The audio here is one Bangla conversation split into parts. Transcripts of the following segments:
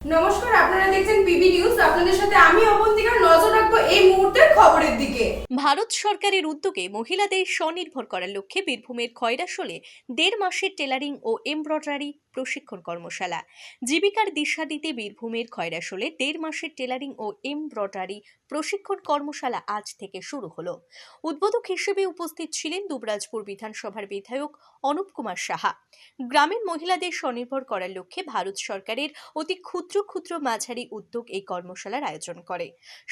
নমস্কার, আপনারা দেখছেন পিবি নিউজ। আপনাদের সাথে আমি অবন্তিকা। নজর রাখবো এই মুহূর্তের খবরের দিকে। ভারত সরকারের উদ্যোগে মহিলাদের স্বনির্ভর করার লক্ষ্যে বীরভূমের খয়রাশোলে 1.5 মাসের টেলারিং ও এমব্রয়ডারি প্রশিক্ষণ কর্মশালা। জীবিকার দিশা দিতে বীরভূমের খয়রাশোলে 1.5 মাসের টেলারিং ও এমব্রয়ডারি প্রশিক্ষণ কর্মশালা আজ থেকে শুরু হলো। উদ্বোধক হিসেবে উপস্থিত ছিলেন দুবরাজপুর বিধানসভার বিধায়ক অনুপ কুমার সাহা। গ্রামের মহিলাদের স্বনির্ভর করার লক্ষ্যে ভারত সরকারের অতি ক্ষুদ্র মাঝারি উদ্যোগ এই কর্মশালার আয়োজন করে।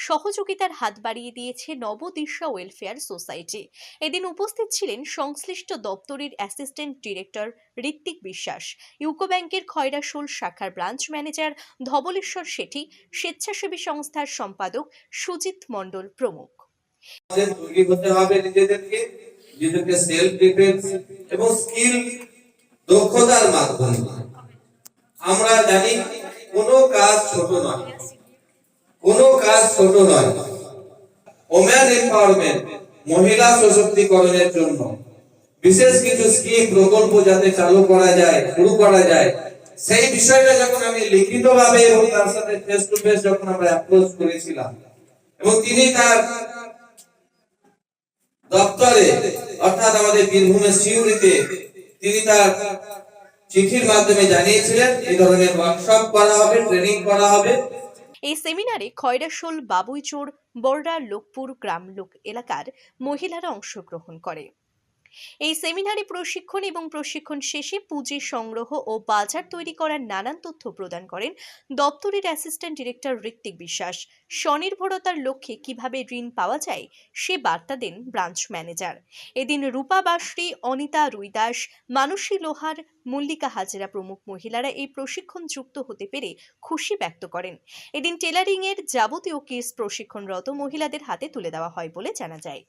সহযোগিতার হাত বাড়িয়ে দিয়েছে নবদিশা ওয়েলফেয়ার সোসাইটি। এদিন উপস্থিত ছিলেন সংশ্লিষ্ট দপ্তরের অ্যাসিস্ট্যান্ট ডিরেক্টর ঋত্বিক বিশ্বাস, ইউকো ব্যাংকের খয়রাশোল শাখার ব্রাঞ্চ ম্যানেজার ধবলেশ্বর শেঠি, স্বেচ্ছাসেবী সংস্থার সম্পাদক সুজিত মণ্ডল প্রমুখ। নিজেদেরকে সেলফ ডিফেন্স এবং স্কিল দক্ষতার মাধ্যমে আমরা জানি কোনো কাজ ছোট নয়, ওমেন এম্পাওয়ারমেন্ট, মহিলা সশক্তিকরণের জন্য বিশেষ কিছু স্কিম প্রকল্প যাতে চালু করা যায়, শুরু করা যায়, সেই বিষয়টা যখন আমি লিখিতভাবে এবং তার সাথে ফেস টু ফেস যখন আমরা অ্যাপ্রোচ করেছিলাম এবং তিনি তার দপ্তরে অর্থাৎ আমাদের বীরভূমের সিউড়িতে তিনি তার চিঠির মাধ্যমে জানিয়েছিলেন এই ধরনের ওয়ার্কশপ করা হবে, ট্রেনিং করা হবে। এই সেমিনারে খয়রাশোল, বাবুইচোর, বড়রা, লোকপুর গ্রাম লোক এলাকার মহিলারা অংশগ্রহণ করে। এই সেমিনারে প্রশিক্ষণ শেষে পুঁজি সংগ্রহ ও বাজার তৈরি করার নানান তথ্য প্রদান করেন দপ্তরের অ্যাসিস্ট্যান্ট ডিরেক্টর ঋত্বিক বিশ্বাস। স্বনির্ভরতার লক্ষ্যে কিভাবে ঋণ পাওয়া যায় সে বার্তা দেন ব্রাঞ্চ ম্যানেজার। এদিন রূপা বাসরি, অনিতা রুইদাস, মানসী লোহার, মল্লিকা হাজরা প্রমুখ মহিলারা এই প্রশিক্ষণ যুক্ত হতে পেরে খুশি ব্যক্ত করেন। এদিন টেলারিং এর যাবতীয় কেস প্রশিক্ষণরত মহিলাদের হাতে তুলে দেওয়া হয় বলে জানা যায়।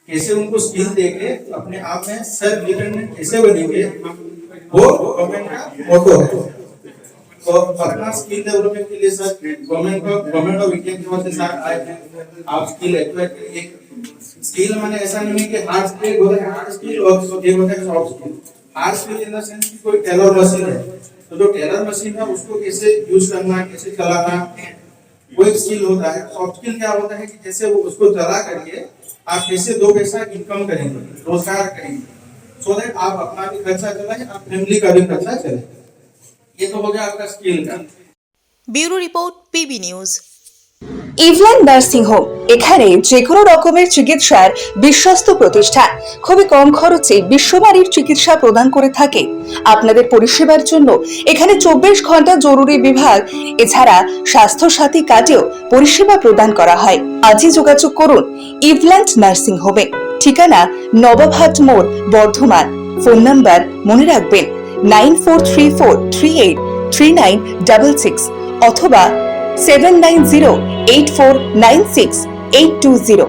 कैसे उनको स्किल देके अपने आप में सेल्फ डिपेंडेंट कैसे बनेंगे, वो गवर्नमेंट का मोटो है। तो अपना स्किल डेवलपमेंट के लिए सर गवर्नमेंट ऑफ इंडिया की ओर से सर आए हैं। आप स्किल एक्वायर करिए। स्किल माने ऐसा नहीं है कि हार्ड स्किल होता है, हार्ड स्किल और एक होता है soft skill. Hard skill in the sense कि कोई टेलर मशीन है, तो जो टेलर मशीन है उसको कैसे यूज करना, कैसे चलाना, वो एक स्किल होता है। सॉफ्ट स्किल क्या होता है कि जैसे वो उसको चला करके आप कैसे 2 पैसा इनकम करेंगे, रोजगार करेंगे, सो दैट आप अपना भी खर्चा चलाएं, आप फैमिली का भी खर्चा चलाएं। ये तो हो गया आपका स्किल का। Bureau report, PB news. ইভল্যান্ড নার্সিং হোম, এখানে যে কোনো রকমের চিকিৎসার বিশ্বস্ত প্রতিষ্ঠান। খুবই কম খরচে বিশ্বমানের চিকিৎসা প্রদান করে থাকে। আপনাদের পরিষেবার জন্য এখানে 24 ঘন্টা জরুরি বিভাগ, এছাড়া স্বাস্থ্য সাথী কার্ডেও পরিষেবা প্রদান করা হয়। আজই যোগাযোগ করুন ইভল্যান্ড নার্সিং হোমে। ঠিকানা নবাবহাট মোড়, বর্ধমান। ফোন নাম্বার মনে রাখবেন 9434383966 অথবা 7908496820।